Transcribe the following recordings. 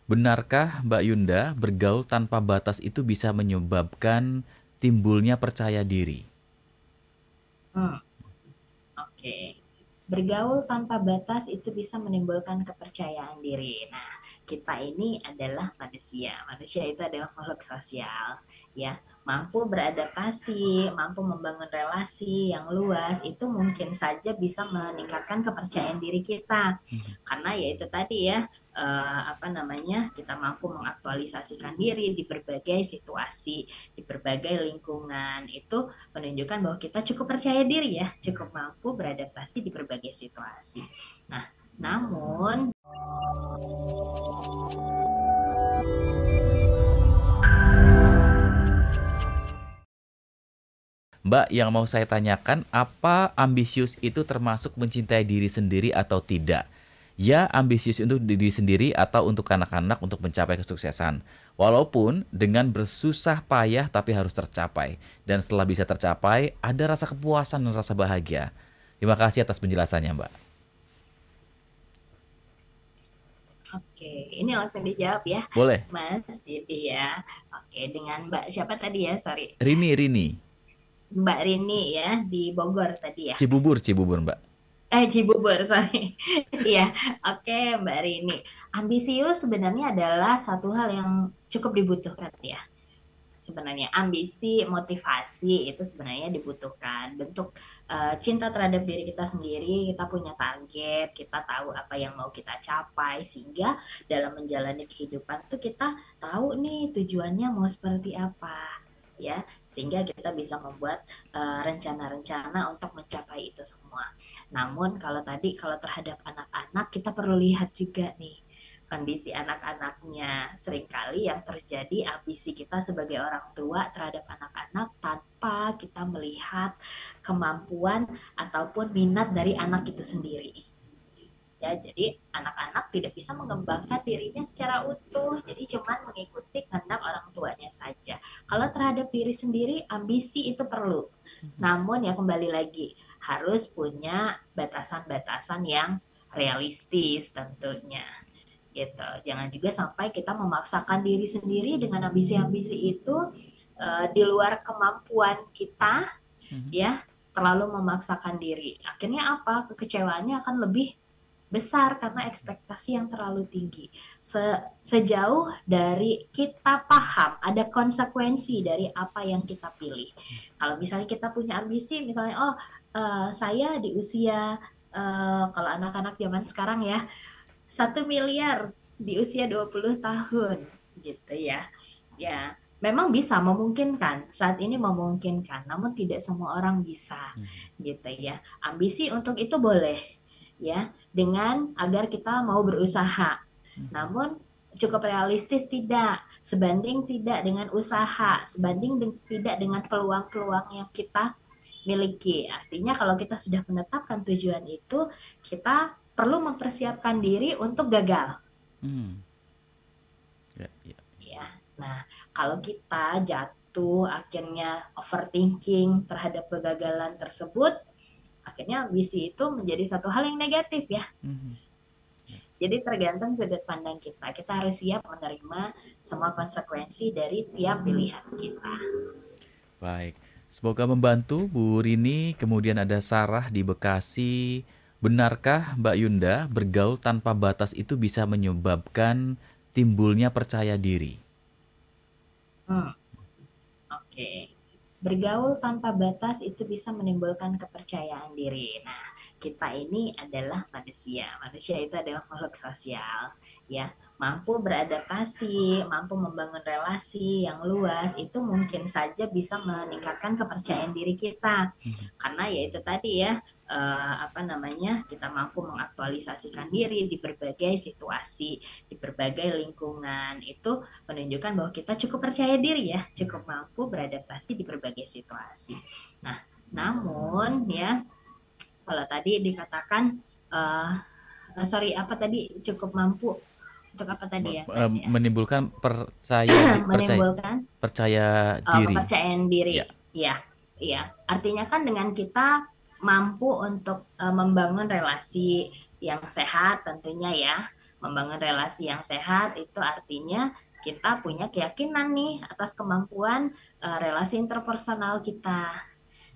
Benarkah Mbak Yunda bergaul tanpa batas itu bisa menyebabkan timbulnya percaya diri? Hmm, oke. Bergaul tanpa batas itu bisa menimbulkan kepercayaan diri. Nah, kita ini adalah manusia. Manusia itu adalah makhluk sosial, ya. Mampu beradaptasi, mampu membangun relasi yang luas, itu mungkin saja bisa meningkatkan kepercayaan diri kita. Mhm. Karena ya itu tadi ya, apa namanya, kita mampu mengaktualisasikan diri di berbagai situasi, di berbagai lingkungan. Itu menunjukkan bahwa kita cukup percaya diri ya, cukup mampu beradaptasi di berbagai situasi. Nah, namun Mbak, yang mau saya tanyakan, apa ambisius itu termasuk mencintai diri sendiri atau tidak? Ya, ambisius untuk diri sendiri atau untuk anak-anak untuk mencapai kesuksesan. Walaupun dengan bersusah payah tapi harus tercapai. Dan setelah bisa tercapai, ada rasa kepuasan dan rasa bahagia. Terima kasih atas penjelasannya, Mbak. oke, ini langsung dijawab ya, Boleh. Mas Siti ya. Oke, dengan Mbak siapa tadi ya? Sorry. Rini, Rini. Mbak Rini ya di Bogor tadi ya. Cibubur, Cibubur, Mbak. Cibubur, sorry. Iya, oke Mbak Rini. Ambisius sebenarnya adalah satu hal yang cukup dibutuhkan ya. Sebenarnya ambisi, motivasi itu sebenarnya dibutuhkan. Bentuk cinta terhadap diri kita sendiri, kita punya target, kita tahu apa yang mau kita capai, sehingga dalam menjalani kehidupan tuh kita tahu nih tujuannya mau seperti apa, ya, sehingga kita bisa membuat rencana-rencana untuk mencapai itu semua. Namun kalau terhadap anak-anak kita perlu lihat juga nih kondisi anak-anaknya. Seringkali yang terjadi ambisi kita sebagai orang tua terhadap anak-anak tanpa kita melihat kemampuan ataupun minat dari anak itu sendiri. Ya, jadi anak-anak tidak bisa mengembangkan dirinya secara utuh, jadi cuma mengikuti kehendak orang tuanya saja. Kalau terhadap diri sendiri, ambisi itu perlu. Namun ya kembali lagi, harus punya batasan-batasan yang realistis tentunya gitu. Jangan juga sampai kita memaksakan diri sendiri dengan ambisi-ambisi itu di luar kemampuan kita, Mhm. ya, terlalu memaksakan diri. Akhirnya apa? Kekecewaannya akan lebih besar karena ekspektasi yang terlalu tinggi. Sejauh dari kita paham ada konsekuensi dari apa yang kita pilih. Kalau misalnya kita punya ambisi, misalnya saya di usia kalau anak-anak zaman sekarang ya 1 miliar di usia 20 tahun gitu ya. Ya, memang bisa memungkinkan, saat ini memungkinkan, namun tidak semua orang bisa gitu ya. Ambisi untuk itu boleh ya, dengan agar kita mau berusaha. Namun cukup realistis tidak, sebanding tidak dengan usaha, sebanding tidak dengan peluang-peluang yang kita miliki. Artinya kalau kita sudah menetapkan tujuan itu, kita perlu mempersiapkan diri untuk gagal. Hmm. Ya, ya. Ya. Nah, kalau kita jatuh akhirnya overthinking terhadap kegagalan tersebut, akhirnya ambisi itu menjadi satu hal yang negatif ya. Mhm. Ya. Jadi tergantung sudut pandang kita. Kita harus siap menerima semua konsekuensi dari tiap pilihan kita. Baik. Semoga membantu Bu Rini. Kemudian ada Sarah di Bekasi. Benarkah Mbak Yunda bergaul tanpa batas itu bisa menyebabkan timbulnya percaya diri? Hmm, oke. Bergaul tanpa batas itu bisa menimbulkan kepercayaan diri. Nah, kita ini adalah manusia. Manusia itu adalah makhluk sosial, ya. Mampu beradaptasi, mampu membangun relasi yang luas, itu mungkin saja bisa meningkatkan kepercayaan diri kita. Mhm. Karena ya itu tadi ya, apa namanya, kita mampu mengaktualisasikan diri di berbagai situasi, di berbagai lingkungan. Itu menunjukkan bahwa kita cukup percaya diri ya, cukup mampu beradaptasi di berbagai situasi. Nah, namun ya kalau tadi dikatakan uh, sorry apa tadi cukup mampu untuk apa tadi ya Mas ya? Menimbulkan percaya Menimbulkan percaya diri. kepercayaan diri. Ya. Iya, iya. Artinya kan dengan kita mampu untuk membangun relasi yang sehat tentunya ya, Membangun relasi yang sehat itu artinya kita punya keyakinan nih atas kemampuan relasi interpersonal kita.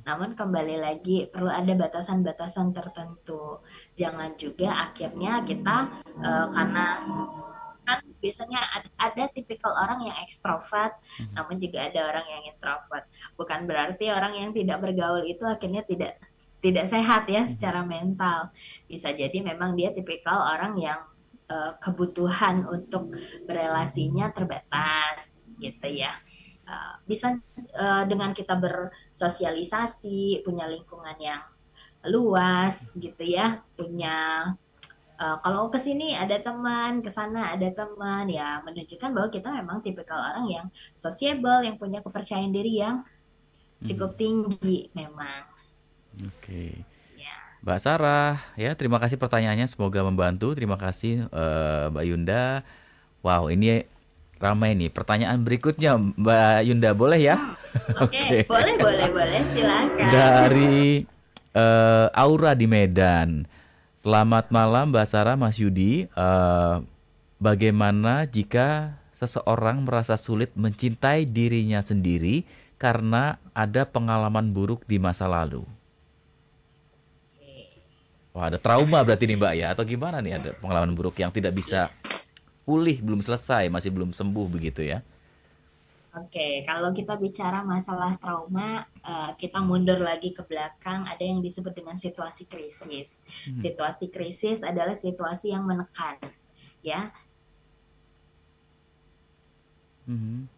Namun kembali lagi perlu ada batasan-batasan tertentu. Jangan juga akhirnya kita karena kan biasanya ada tipikal orang yang ekstrovert, namun juga ada orang yang introvert. Bukan berarti orang yang tidak bergaul itu akhirnya tidak sehat ya secara mental. Bisa jadi memang dia tipikal orang yang kebutuhan untuk berelasinya terbatas gitu ya. Bisa dengan kita bersosialisasi, punya lingkungan yang luas gitu ya, punya kalau ke sini ada teman, ke sana ada teman, ya menunjukkan bahwa kita memang tipikal orang yang sociable, yang punya kepercayaan diri yang cukup tinggi memang. Oke. Ya. Mbak Sarah, ya terima kasih pertanyaannya, semoga membantu. Terima kasih Mbak Yunda. Wow, ini ramai nih. Pertanyaan berikutnya Mbak Yunda, boleh ya? Oke, Oke. boleh, boleh, boleh, silakan. Dari Aura di Medan. Selamat malam Mbak Sarah, Mas Yudi. Bagaimana jika seseorang merasa sulit mencintai dirinya sendiri karena ada pengalaman buruk di masa lalu? Wah, ada trauma berarti nih Mbak ya? Atau gimana nih, ada pengalaman buruk yang tidak bisa pulih, belum selesai, masih belum sembuh begitu ya? Oke, kalau kita bicara masalah trauma, kita mundur lagi ke belakang, ada yang disebut dengan situasi krisis. Situasi krisis adalah situasi yang menekan, ya, Mhm.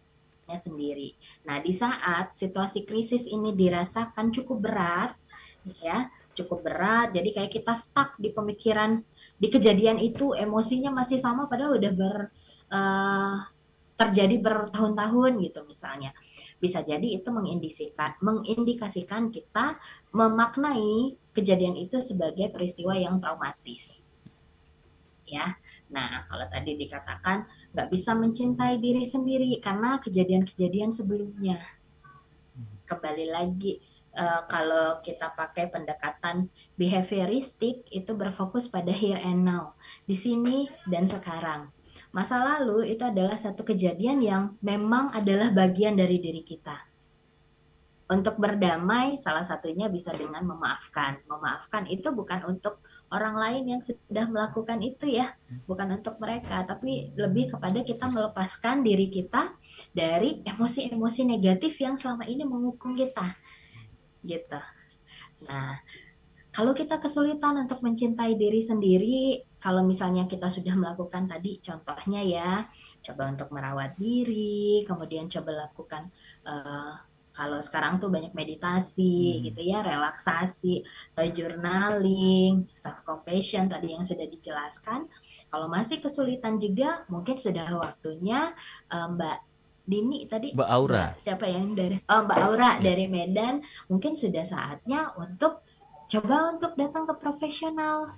sendiri. Nah, di saat situasi krisis ini dirasakan cukup berat, ya, cukup berat, jadi kayak kita stuck di pemikiran, di kejadian itu, emosinya masih sama, padahal udah eh, terjadi bertahun-tahun gitu misalnya. Bisa jadi itu mengindikasikan kita memaknai kejadian itu sebagai peristiwa yang traumatis. Ya, nah kalau tadi dikatakan nggak bisa mencintai diri sendiri karena kejadian-kejadian sebelumnya. Kembali lagi, kalau kita pakai pendekatan behavioristik itu berfokus pada here and now, di sini dan sekarang. Masa lalu itu adalah satu kejadian yang memang adalah bagian dari diri kita. Untuk berdamai, salah satunya bisa dengan memaafkan. Memaafkan itu bukan untuk orang lain yang sudah melakukan itu ya, bukan untuk mereka, tapi lebih kepada kita melepaskan diri kita dari emosi-emosi negatif yang selama ini menghukum kita, gitu. Nah, kalau kita kesulitan untuk mencintai diri sendiri, kalau misalnya kita sudah melakukan tadi contohnya ya, coba untuk merawat diri, kemudian coba lakukan eh, kalau sekarang tuh banyak meditasi Mhm. gitu ya, relaksasi, atau journaling, self compassion tadi yang sudah dijelaskan. Kalau masih kesulitan juga, mungkin sudah waktunya Mbak Dini tadi, Mbak Aura. Mbak siapa yang dari Mbak Aura Ya. dari Medan, mungkin sudah saatnya untuk coba untuk datang ke profesional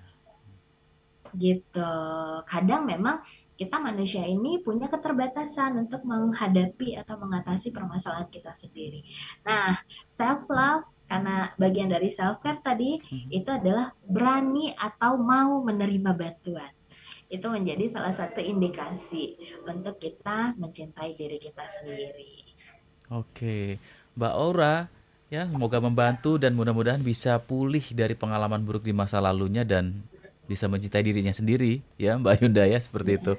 gitu. Kadang memang kita manusia ini punya keterbatasan untuk menghadapi atau mengatasi permasalahan kita sendiri. Nah, self love karena bagian dari self care tadi Mhm. itu adalah berani atau mau menerima bantuan. Itu menjadi salah satu indikasi untuk kita mencintai diri kita sendiri. Oke, Mbak Aura, ya semoga membantu dan mudah-mudahan bisa pulih dari pengalaman buruk di masa lalunya dan bisa mencintai dirinya sendiri, ya Mbak Yunda ya seperti itu.